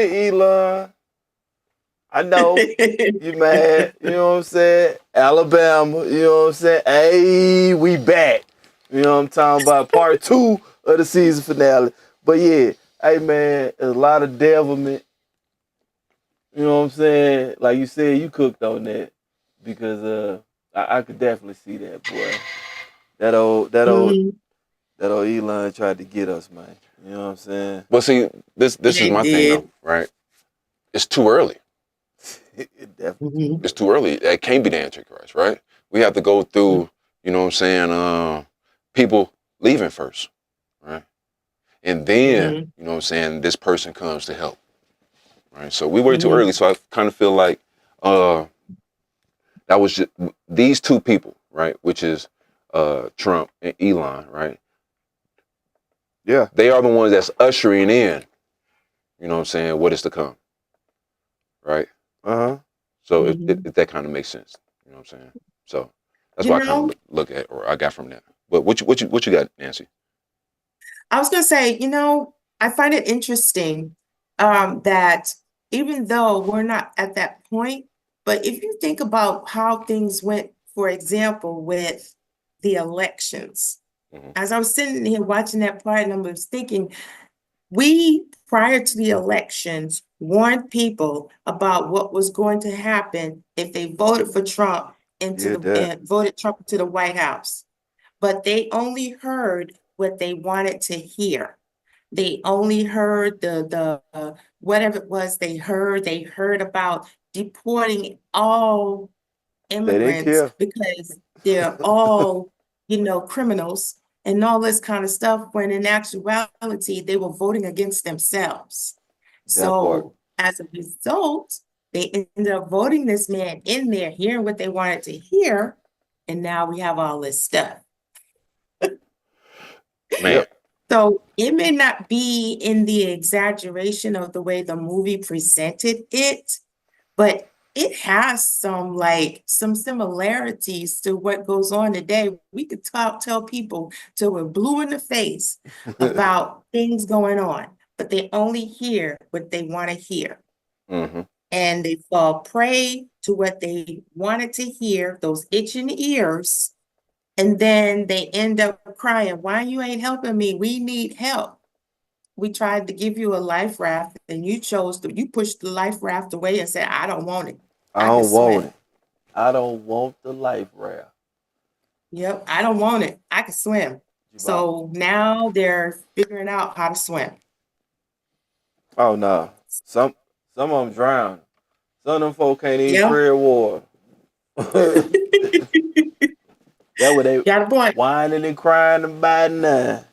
Elon. I know you mad. You know what I'm saying? Alabama. You know what I'm saying? Hey, we back. You know what I'm talking about? Part 2 of the season finale. But yeah, hey man, a lot of devilment. You know what I'm saying? Like you said, you cooked on that because I could definitely see that, boy. That old that old Mhm. that old Elon tried to get us, man. You know what I'm saying? Well, see, this is They my thing though, did. right? It's too early. It definitely too Mhm. It's early. too early. That can't be the Antichrist, right? We have to go through, you know what I'm saying, people leaving first, right? And then, Mhm. you know what I'm saying, this person comes to help, right? So we waited too Mhm. early. So I kind of feel like uh, that was just these two people, right? Which is Trump and Elon, right? Yeah. They are the ones that's ushering in, you know what I'm saying, what is to come, right? Uh-huh. So Mhm. if that kind of makes sense, you know what I'm saying? So that's You what I kind of know, look at, or I got from that. But what you got, Nancy? I was gonna say, I find it interesting that even though we're not at that point, but if you think about how things went, for example, with the elections, Hmm. as I was sitting here watching that part, and I was thinking, we, prior to the elections, warned people about what was going to happen if they voted for Trump Yeah, that. and voted Trump into the White House. But they only heard what they wanted to hear. They only heard the whatever it was they heard. They heard about deporting all They didn't immigrants care. because they're all, criminals and all this kind of stuff, when in actuality, they were voting against themselves. That part. So as a result, they ended up voting this man in there, hearing what they wanted to hear, and now we have all this stuff. Man, Yep. So it may not be in the exaggeration of the way the movie presented it, but it has some similarities to what goes on today. We could tell people till we're blue in the face about things going on, but they only hear what they want to hear. hmm And they fall prey to what they wanted to hear, those itching ears, and then they end up crying, why you ain't helping me? We need help. We tried to give you a life raft and you pushed the life raft away and said, I don't want it. I I can don't want swim. it. I don't want the life raft. Yep, I don't want it. I can swim. Jabba. So now they're figuring out how to swim. Oh no. Some of them drown. Some of them folk can't even Yeah. tread water. That what they Got a point. whining and crying about now.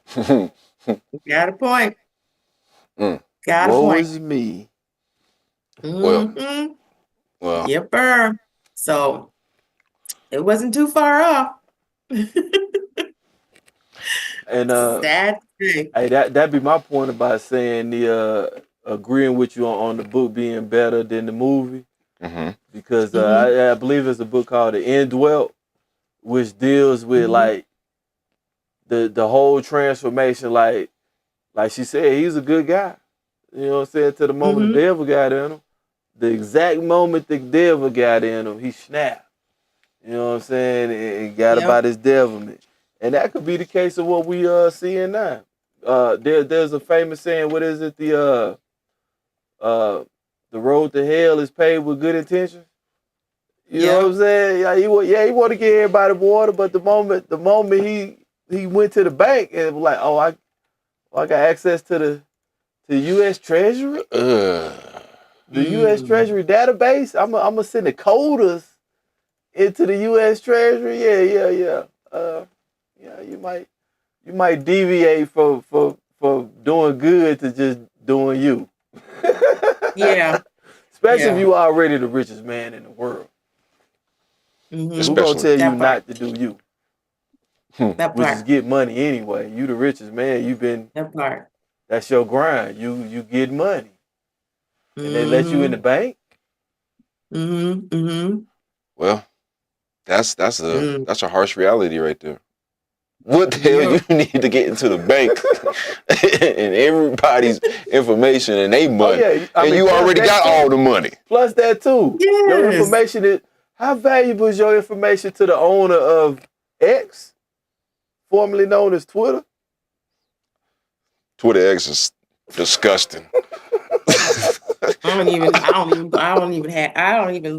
Got a point. mm. Got a Woe point. is me. Well, Mm-hmm. well, Yep. So it wasn't too far off. And Sad thing. hey, that be my point about saying the agreeing with you on the book being better than the movie hmm because Mm-hmm. I believe it's a book called The Indwelt, which deals with Mm-hmm. like the whole transformation. Like she said, he's a good guy. You know what I'm saying? To the moment the Mm-hmm. devil got in him, the exact moment the devil got in him, he snapped. You know what I'm saying? And got about Yep. his devilment. And that could be the case of what we seeing now. There's a famous saying, what is it? The road to hell is paved with good intentions. You know what I'm Yep. saying? He want to get everybody water, but the moment he went to the bank and was like, I got access to the U.S. Treasury, the U.S. Mm. Treasury database. I'm gonna send the coders into the U.S. Treasury. Yeah. Yeah, you might deviate from doing good to just doing you. Yeah. Especially if Yeah. you already the richest man in the world. Mm-hmm. Who gonna especially. tell you That part. not to do you? Hmm. That Which is part. get money anyway. You the richest man. That part. That's your grind. You get money, and they let you in the Mm-hmm. bank. Mm-hmm. Mm-hmm. Well, that's a Mm. that's a harsh reality right there. What the hell you need to get into the bank and everybody's information and they money. yeah. And you already got all the money. Plus that too. Your Yes. information is, how valuable is your information to the owner of X, formerly known as Twitter? Twitter X is disgusting. I don't even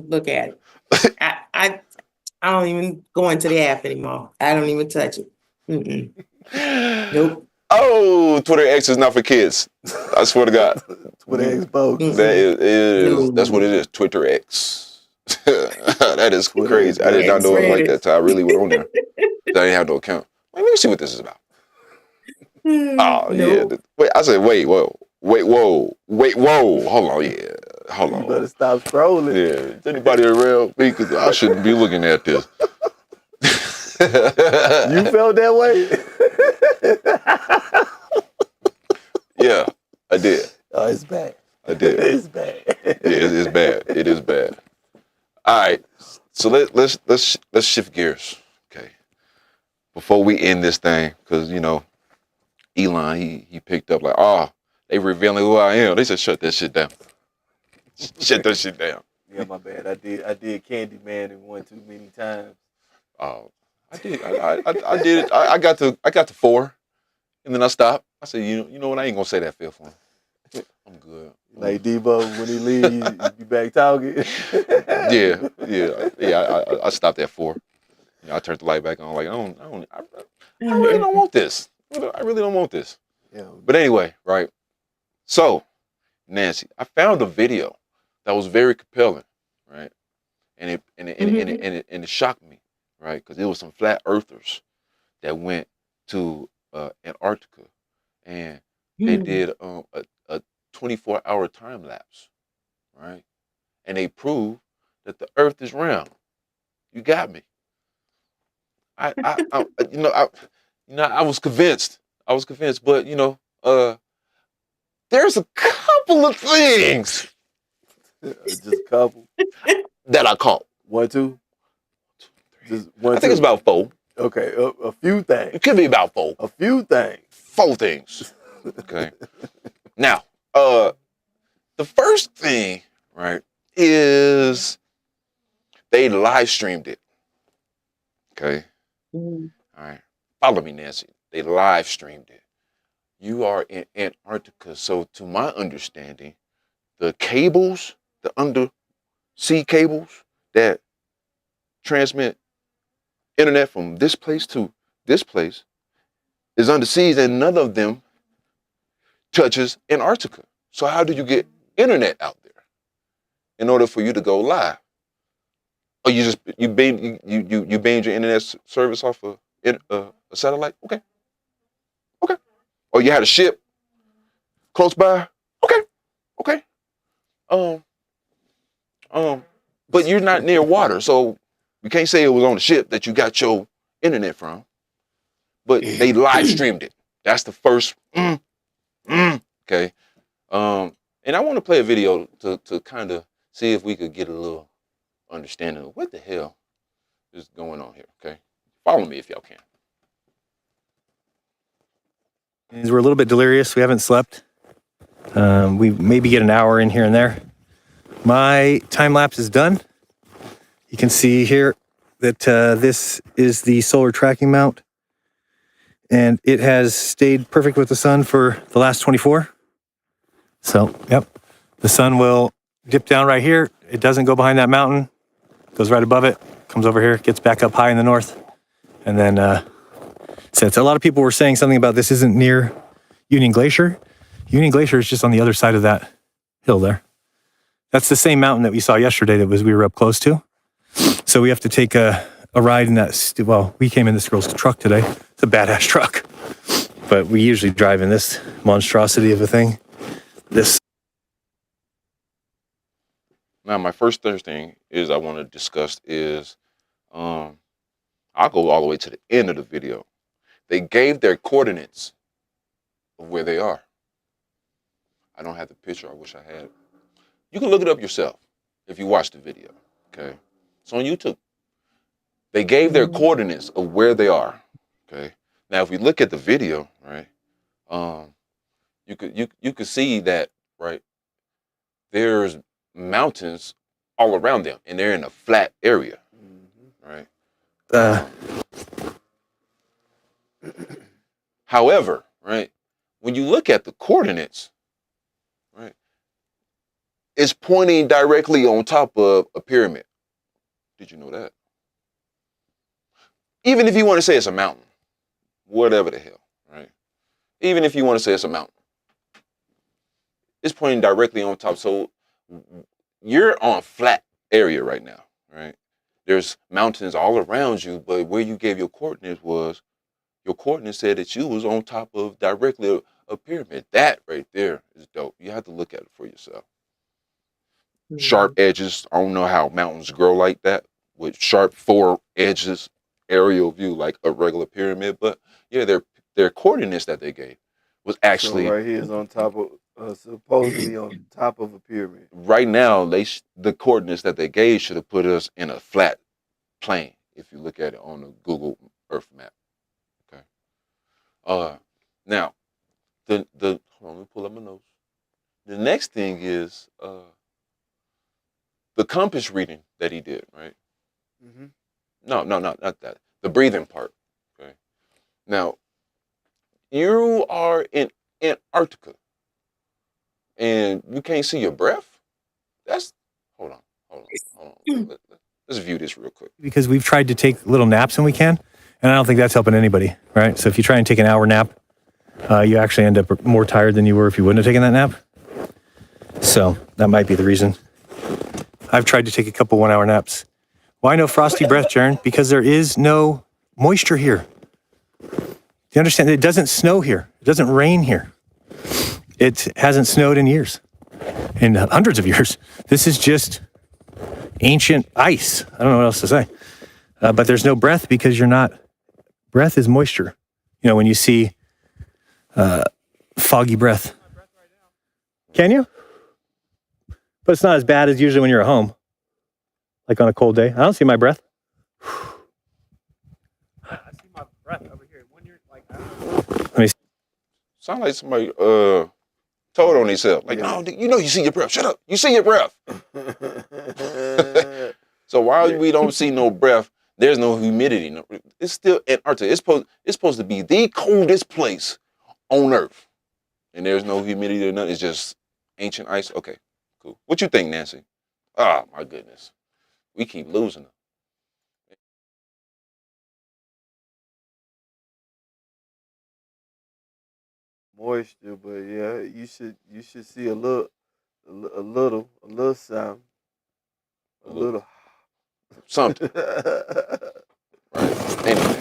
look at it. I don't even go into the app anymore. I don't even touch it. Mm-mm. Nope. Oh, Twitter X is not for kids. I swear to God. Twitter X bogus. That is No. that's what it is. Twitter X. That is crazy. I did not know it like that till I really went on there. I didn't have no account. Let me see what this is about. Oh yeah. Wait, I said wait, whoa. Hold on, yeah. Hold on. You better stop scrolling. Yeah. Is anybody around me? Because I shouldn't be looking at this. You felt that way? Yeah, I did. Oh, it's bad. I did. It's bad. Yeah, it's bad. It is bad. All right. So let's shift gears. Okay. Before we end this thing, because Elon, he picked up like, they revealing who I am. They said shut that shit down. Shut that shit down. Yeah, my bad. I did Candyman and one too many times. Oh, I did. I did it. I got to 4, and then I stopped. I said, you know what? I ain't gonna say that fifth one. I'm good. Like Debo, when he leaves, you be back talking. Yeah. I stopped at 4. I turned the light back on. Like I really don't want this. I really don't want this. Yeah. But anyway, right? So, Nancy, I found a video that was very compelling, right? And it shocked me, right? Because it was some flat earthers that went to Antarctica, and they did a 24-hour time lapse, right? And they proved that the Earth is round. You got me. I was convinced. But there's a couple of things Just a couple. that I caught. 1, 2. Just 1, I think it's about 4. Okay, a few things. It could be about 4. A few things. 4 things. Okay. Now, the first thing, right, is they live streamed it. Okay. All right. Follow me, Nancy. They live streamed it. You are in Antarctica, so to my understanding, the cables, the undersea cables that transmit internet from this place to this place is underseas, and none of them touches Antarctica. So how do you get internet out there in order for you to go live? Or you banned your internet service off a satellite? Okay. Or you had a ship close by? Okay. But you're not near water, so you can't say it was on the ship that you got your internet from. But they live streamed it. That's the first. Okay. And I want to play a video to kind of see if we could get a little understanding of what the hell is going on here. Okay. Follow me if y'all can. We're a little bit delirious. We haven't slept. We maybe get an hour in here and there. My time lapse is done. You can see here that this is the solar tracking mount, and it has stayed perfect with the sun for the last 24. So, yep, the sun will dip down right here. It doesn't go behind that mountain. Goes right above it, comes over here, gets back up high in the north, and then sets. A lot of people were saying something about this isn't near Union Glacier. Union Glacier is just on the other side of that hill there. That's the same mountain that we saw yesterday that we were up close to. So we have to take a ride in that, we came in this girl's truck today. It's a badass truck. But we usually drive in this monstrosity of a thing. Now, my first thing is I want to discuss is, I'll go all the way to the end of the video. They gave their coordinates of where they are. I don't have the picture. I wish I had it. You can look it up yourself if you watch the video, okay? It's on YouTube. They gave their coordinates of where they are, okay? Now, if we look at the video, right, you could see that, right, there's mountains all around them, and they're in a flat area, right? However, right, when you look at the coordinates, right, it's pointing directly on top of a pyramid. Did you know that? Even if you want to say it's a mountain, whatever the hell, right? Even if you want to say it's a mountain, it's pointing directly on top. So you're on flat area right now, right? There's mountains all around you, but where you gave your coordinates was, your coordinates said that you was on top of directly a pyramid. That right there is dope. You have to look at it for yourself. Sharp edges. I don't know how mountains grow like that with sharp 4 edges, aerial view like a regular pyramid. But yeah, their coordinates that they gave was actually So right here is on top of supposedly on top of a pyramid. Right now, the coordinates that they gave should have put us in a flat plane. If you look at it on the Google Earth map. Okay. Now, hold on, let me pull up my notes. The next thing is the compass reading that he did, right? Mm-hmm. No, not that. The breathing part. Okay. Now, you are in Antarctica, and you can't see your breath. Hold on. Let's view this real quick. Because we've tried to take little naps when we can, and I don't think that's helping anybody, right? So if you try and take an hour nap, you actually end up more tired than you were if you wouldn't have taken that nap. So that might be the reason. I've tried to take a couple 1-hour naps. Why no frosty breath, Jaren? Because there is no moisture here. Do you understand? It doesn't snow here. It doesn't rain here. It hasn't snowed in years, in hundreds of years. This is just ancient ice. I don't know what else to say. But there's no breath because breath is moisture. You know, when you see foggy breath. Can you? But it's not as bad as usually when you're at home. Like on a cold day. I don't see my breath. I see my breath over here. When you're like, I don't know. Let me see. Sound like somebody told on themselves. Like, no, you see your breath. Shut up. You see your breath. So while we don't see no breath, there's no humidity. No, it's still Antarctica. It's supposed to be the coldest place on Earth. And there's no humidity or nothing. It's just ancient ice. Okay, cool. What you think, Nancy? Ah, my goodness. We keep losing them. Moisture, but yeah, you should see a little sound, a little something. Right. Anyway.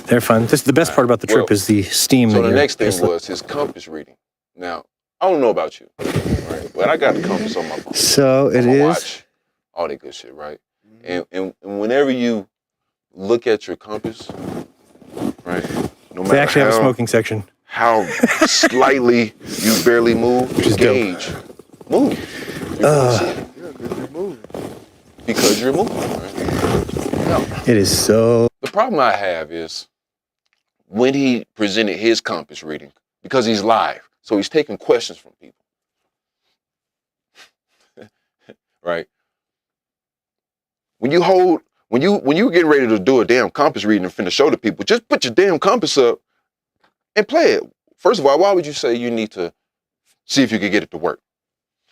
They're fun. The best part about the trip is the steam. So the next thing was his compass reading. Now, I don't know about you, right? But I got the compass on my phone. So it is. Watch, all that good shit, right? And whenever you look at your compass, right? No matter they actually have a smoking section. How slightly you barely move, Which is gauge. Move. Because you're moving, right? It is so. The problem I have is when he presented his compass reading, because he's live, so he's taking questions from people. Right? When you're getting ready to do a damn compass reading and finna show the people, just put your damn compass up and play it. First of all, why would you say you need to see if you can get it to work?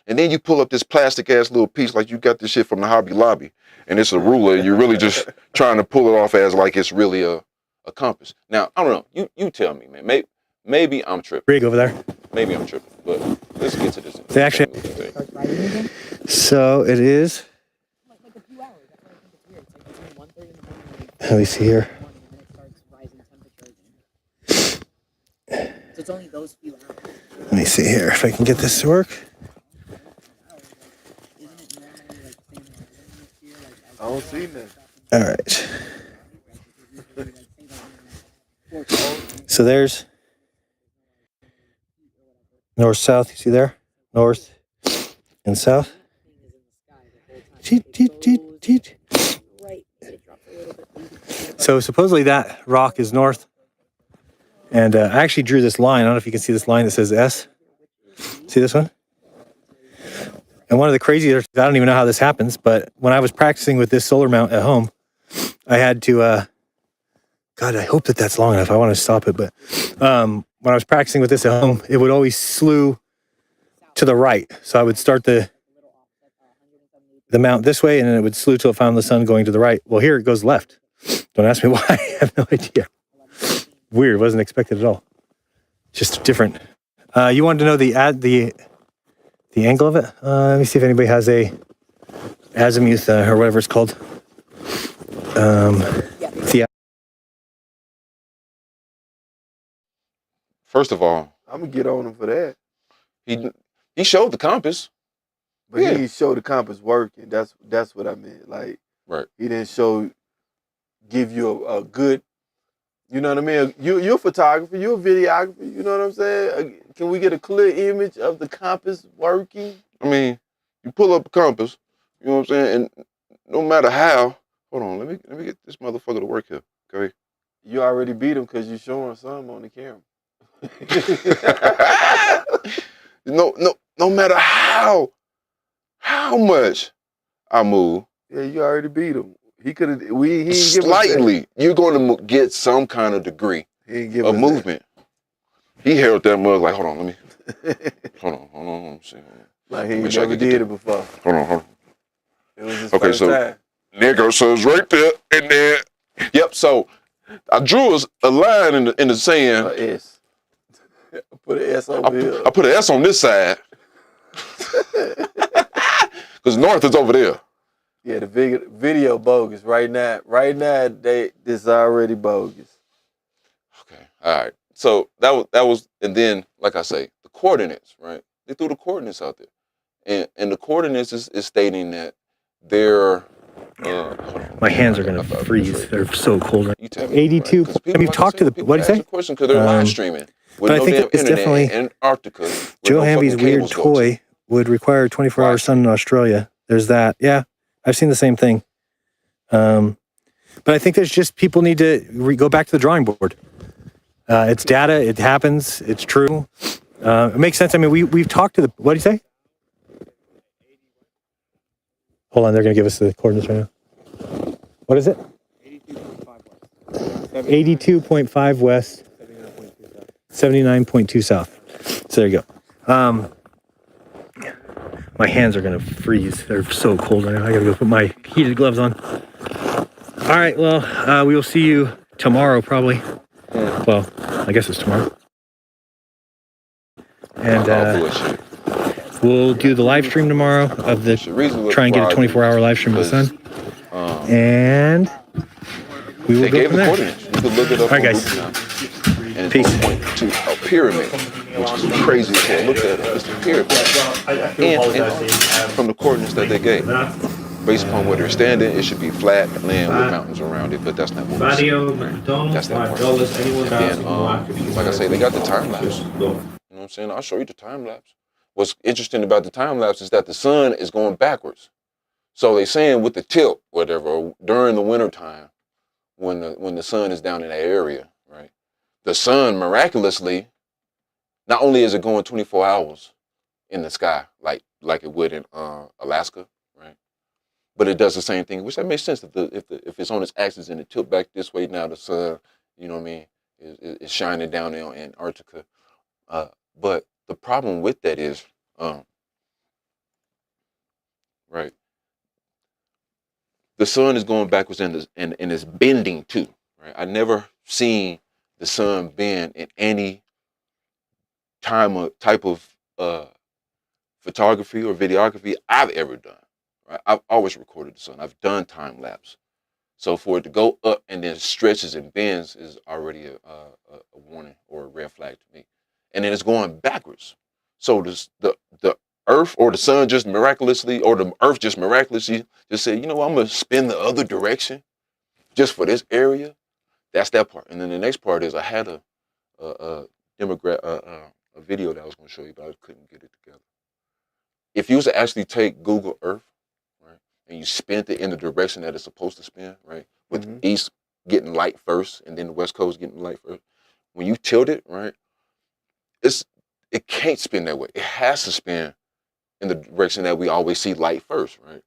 And then you pull up this plastic ass little piece like you got this shit from the Hobby Lobby, and it's a ruler, and you're really just trying to pull it off as like it's really a compass. Now, I don't know. You tell me, man. Maybe I'm tripping. Rig over there. Maybe I'm tripping, but let's get to this. They actually. So it is. Let me see here. So it's only those few hours. Let me see here if I can get this to work. I don't see that. All right. So there's north, south. You see there? North and south. So supposedly that rock is north, And I actually drew this line. I don't know if you can see this line that says S. See this one? And one of the craziest, I don't even know how this happens, but when I was practicing with this solar mount at home, I had to, God, I hope that that's long enough. I want to stop it. But when I was practicing with this at home, it would always slew to the right. So I would start the mount this way, and then it would slew till it found the sun going to the right. Well, here it goes left. Don't ask me why. I have no idea. Weird. Wasn't expected at all. Just different. You wanted to know the angle of it? Let me see if anybody has a azimuth or whatever it's called. Yeah. First of all, I'm gonna get on him for that. he showed the compass. But he didn't show the compass working. That's what I meant. Like, Right. he didn't give you a good, you know what I mean? You're a photographer, you're a videographer, you know what I'm saying? Can we get a clear image of the compass working? I mean, you pull up a compass, you know what I'm saying? And no matter how, hold on, let me get this motherfucker to work here, okay? You already beat him because you're showing something on the camera. no matter how much I move. Yeah, you already beat him. He could have. He didn't Slightly, you're going to get some kind of degree of movement. He held that mug like, hold on, let me. Hold on. Let me see. Like he never did it before. Hold on. It was his first time. Nigga, so it's right there, and then, yep. So I drew a line in the sand. S. Put an S over here. I put an S on this side. Because north is over there. Yeah, the video bogus right now. Right now, this already bogus. Okay, all right. So that was, and then like I say, the coordinates, right? They threw the coordinates out there, and the coordinates is stating that they're. My hands are gonna freeze. They're so cold. You tell me. 82. Right? Have you talked to the? What did you say? Question because they're live streaming. With but I no think damn it's internet definitely in Antarctica. Joe no Hamby's fucking weird cables go to. toy would require 24-hour Right. sun in Australia. There's that. Yeah, I've seen the same thing. But I think there's just people need to go back to the drawing board. It's data. It happens. It's true. It makes sense. I mean, we've talked to the. What do you say? Hold on, they're going to give us the coordinates right now. What is it? 82.5 west. 79.2 south. So there you go. My hands are gonna freeze. They're so cold right now. I gotta go put my heated gloves on. All right, well, we will see you tomorrow probably. Well, I guess it's tomorrow. And we'll do the live stream tomorrow of the, try and get a 24-hour live stream of the sun. And we will go from there. You could look it up. All right, guys. And Peace. it's going to point to a pyramid, which is crazy as hell. Look at it. It's a pyramid. And from the coordinates that they gave. Based upon where they're standing, it should be flat land with mountains around it, but that's not what we see. That's that part. And then, like I say, they got the time lapse. You know what I'm saying? I'll show you the time lapse. What's interesting about the time lapse is that the sun is going backwards. So they're saying with the tilt, whatever, during the winter time, when the sun is down in that area, right? The sun miraculously, not only is it going 24 hours in the sky, like it would in Alaska, right? But it does the same thing, which that makes sense. If it's on its axis and it tilt back this way, now the sun, you know what I mean, is shining down there in Antarctica. But the problem with that is, right, the sun is going backwards and it's bending too, right? I never seen the sun bend in any type of photography or videography I've ever done. Right? I've always recorded the sun. I've done time lapse. So for it to go up and then stretches and bends is already a warning or a red flag to me. And then it's going backwards. So the Earth or the sun just miraculously, or the Earth just miraculously just said, you know what, I'm gonna spin the other direction just for this area. That's that part. And then the next part is I had a video that I was gonna show you, but I couldn't get it together. If you was to actually take Google Earth, right, and you spin it in the direction that it's supposed to spin, right, with the east getting light first and then the west coast getting light first, when you tilt it, right, it can't spin that way. It has to spin in the direction that we always see light first, right?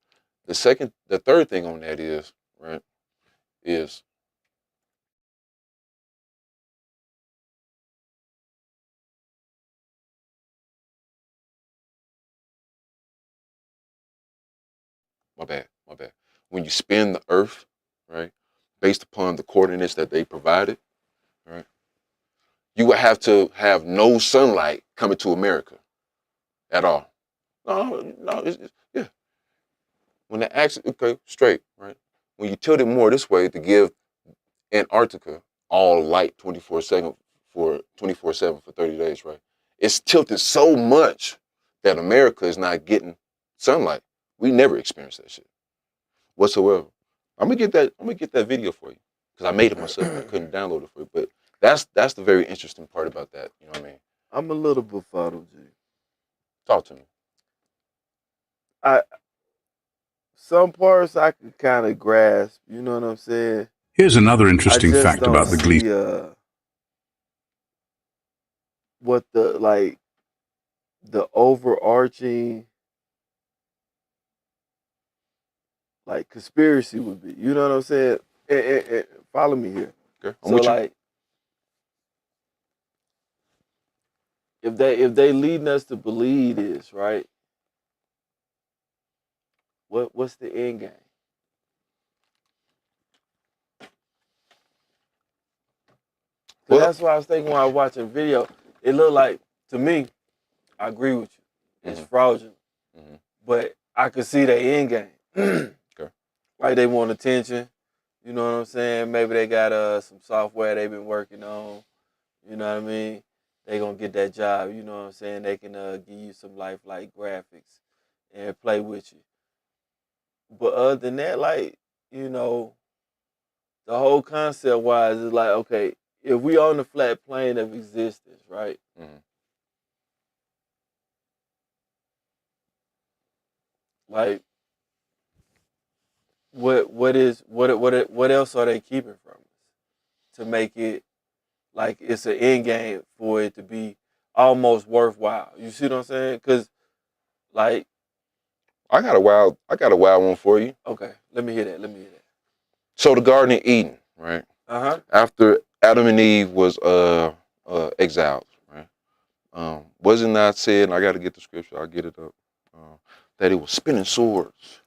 The third thing on that is, right, is my bad. When you spin the Earth, right, based upon the coordinates that they provided, right, you would have to have no sunlight coming to America at all. No, yeah. When the axis, okay, straight, right? When you tilt it more this way to give Antarctica all light 24/7 for 24/7 for 30 days, right? It's tilted so much that America is not getting sunlight. We never experienced that shit whatsoever. I'm gonna get that video for you because I made it myself. I couldn't download it for you, but that's the very interesting part about that. You know what I mean? I'm a little befuddled, G. Talk to me. Some parts I can kind of grasp. You know what I'm saying? Here's another I interesting just fact don't about the see Glee. what the overarching like conspiracy would be. You know what I'm saying? Follow me here. Okay, I'm So with you. like, if they leading us to believe this, right? What's the end game? 'Cause Well, that's what I was thinking when I was watching the video. It looked like, to me, I agree with you. It's fraudulent. But I could see the end game. Okay. Like they want attention. You know what I'm saying? Maybe they got some software they've been working on. You know what I mean? They gonna get that job. You know what I'm saying? They can give you some lifelike graphics and play with you. But other than that, like, you know, the whole concept wise is like, okay, if we on the flat plane of existence, right? Like, what else are they keeping from us to make it like it's an end game for it to be almost worthwhile? You see what I'm saying? Because like, I got a wild one for you. okay, let me hear that. So the Garden of Eden, right? After Adam and Eve was exiled, right? Was it not said? And I got to get the scripture. I'll get it up. That it was spinning swords.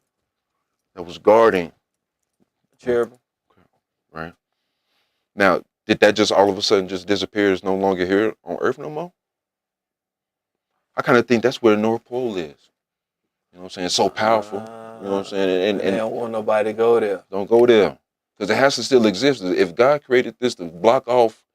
That was guarding cherubim. Right. Now, did that just all of a sudden just disappear? Is no longer here on Earth no more? I kind of think that's where the North Pole is. You know what I'm saying? It's so powerful. You know what I'm saying? And they don't want nobody to go there. Don't go there. Because it has to still exist. If God created this to block off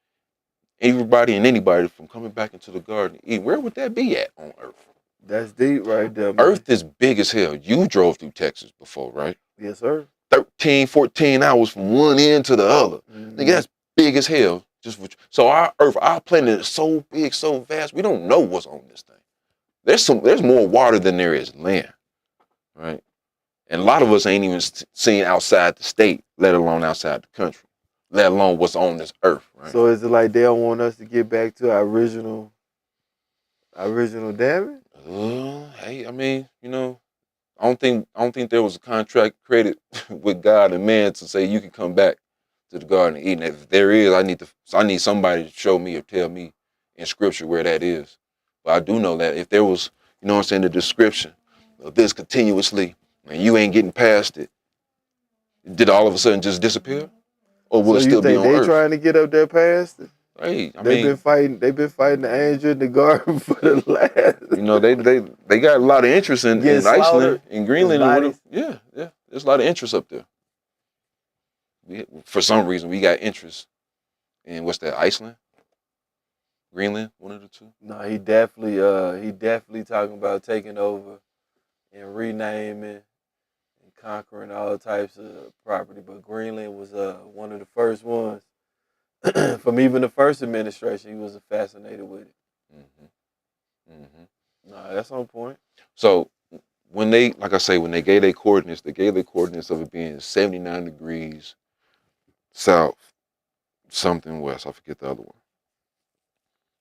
everybody and anybody from coming back into the Garden of Eden, where would that be at on Earth? That's deep right there, man. Earth is big as hell. You drove through Texas before, right? Yes, sir. 13, 14 hours from one end to the other. Nigga, that's big as hell. So our Earth, our planet is so big, so vast, we don't know what's on this thing. There's more water than there is land, right? And a lot of us ain't even seen outside the state, let alone outside the country, let alone what's on this Earth, right? So is it like they don't want us to get back to our original damage? Hey, I mean, you know, I don't think there was a contract created with God and man to say you can come back to the Garden of Eden. If there is, I need somebody to show me or tell me in Scripture where that is. But I do know that if there was, you know what I'm saying, the description of this continuously, and you ain't getting past it, did it all of a sudden just disappear, or will it still be on they Earth? trying to get up there past it? Hey, They've been fighting the angel in the garden for the last. You know, they got a lot of interest in Iceland, in Greenland, and yeah. There's a lot of interest up there. For some reason, we got interest in what's that? Iceland, Greenland, one of the two. No, he definitely talking about taking over and renaming and conquering all types of property. But Greenland was one of the first ones. From even the first administration, he was fascinated with it. No, that's on point. So when they, like I say, when they gave their coordinates of it being 79 degrees south, something west. I forget the other one.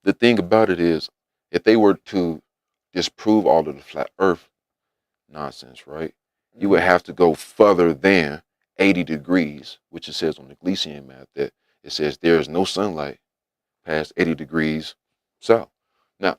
the thing about it is, if they were to disprove all of the flat Earth nonsense, right, you would have to go further than 80 degrees, which it says on the Gleason map that it says there is no sunlight past 80 degrees south. Now,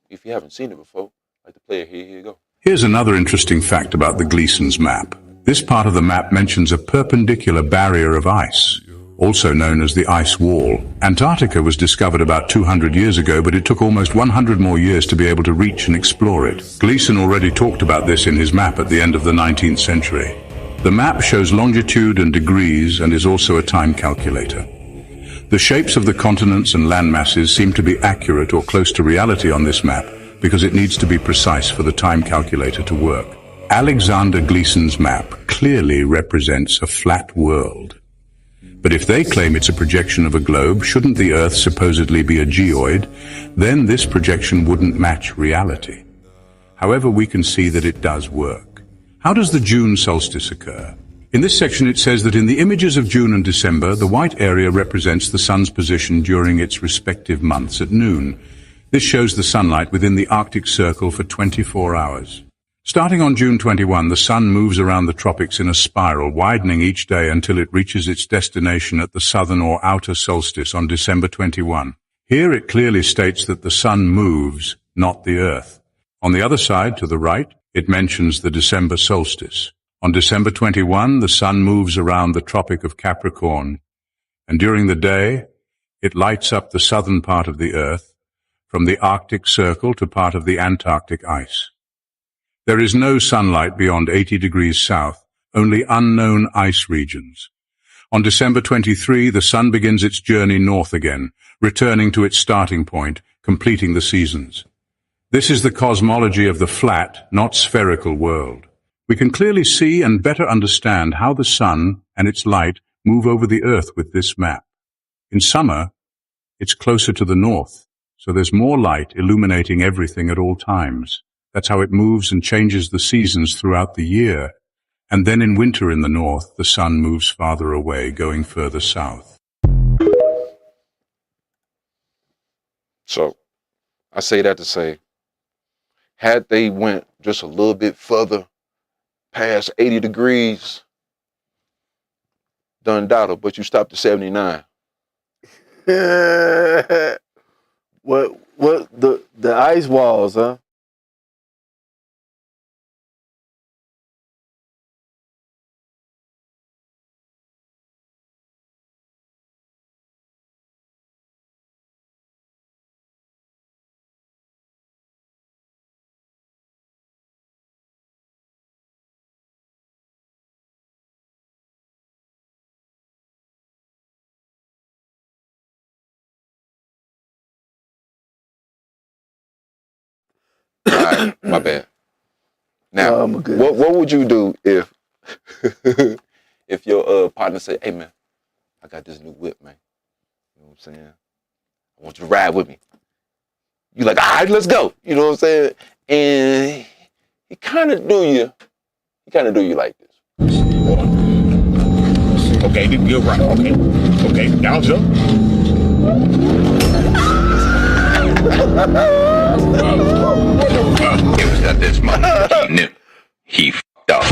if you haven't seen it before, like the player here you go. Here's another interesting fact about the Gleason's map. This part of the map mentions a perpendicular barrier of ice, also known as the ice wall. Antarctica was discovered about 200 years ago, but it took almost 100 more years to be able to reach and explore it. Gleason already talked about this in his map at the end of the 19th century. The map shows longitude and degrees and is also a time calculator. The shapes of the continents and land masses seem to be accurate or close to reality on this map because it needs to be precise for the time calculator to work. Alexander Gleason's map clearly represents a flat world. But if they claim it's a projection of a globe, shouldn't the Earth supposedly be a geoid? Then this projection wouldn't match reality. However, we can see that it does work. How does the June solstice occur? In this section it says that in the images of June and December, the white area represents the sun's position during its respective months at noon. This shows the sunlight within the Arctic Circle for 24 hours. Starting on June 21, the sun moves around the tropics in a spiral, widening each day until it reaches its destination at the southern or outer solstice on December 21. Here it clearly states that the sun moves, not the Earth. On the other side, to the right, it mentions the December solstice. On December 21, the sun moves around the Tropic of Capricorn, and during the day, it lights up the southern part of the Earth, from the Arctic Circle to part of the Antarctic ice. There is no sunlight beyond 80 degrees south, only unknown ice regions. On December 23, the sun begins its journey north again, returning to its starting point, completing the seasons. This is the cosmology of the flat, not spherical world. We can clearly see and better understand how the sun and its light move over the Earth with this map. In summer, it's closer to the north, so there's more light illuminating everything at all times. That's how it moves and changes the seasons throughout the year. And then in winter in the north, the sun moves farther away, going further south. So, I say that to say, had they went just a little bit further past 80 degrees, done Dauda, but you stopped at 79. What the ice walls, huh? All right, my bad. Now, Oh, my goodness. what would you do if if your partner say, "Hey man, I got this new whip, man. You know what I'm saying? I want you to ride with me." You like, "All right, let's go." You know what I'm saying? And he kind of do you like this. Okay, you're right. Okay, down jump. It was at this moment he knew he f***ed up.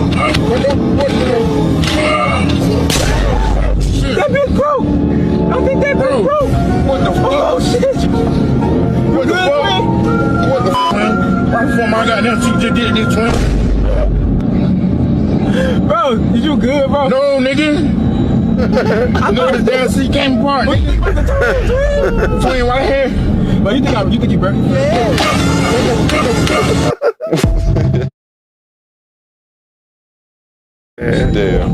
That bitch broke. I think that bitch broke. What the fuck? Oh shit. What the fuck? What the fuck, man? Right before my goddamn she just did this, twin. Bro, is you good, bro? No, nigga. I know this damn seat came apart. Twin right here. But you think you broke? Yeah. Damn.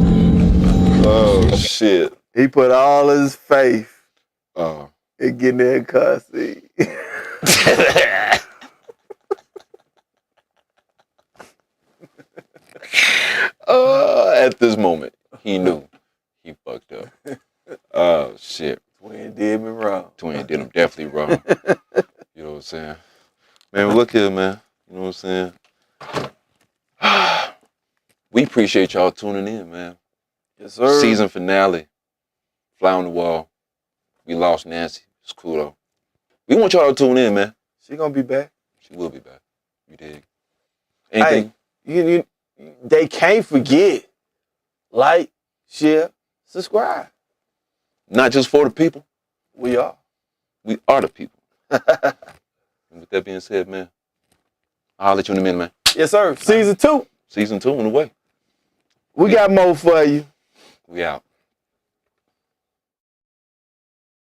Oh shit. He put all his faith Oh. in getting that car seat. At this moment, he knew he fucked up. Oh shit. Twin did me wrong. Twin did him definitely wrong. You know what I'm saying? Man, look here, man. You know what I'm saying? We appreciate y'all tuning in, man. Yes, sir. Season finale. Fly on the wall. We lost Nancy. It's cool though. We want y'all to tune in, man. She gonna be back. She will be back. You dig? Anything? Hey, they can't forget. Like, share, subscribe. Not just for the people. We are. We are the people. And with that being said, man, I'll let you in a minute, man. Yes, sir. Season 2. Season 2 on the way. We got more for you. We out.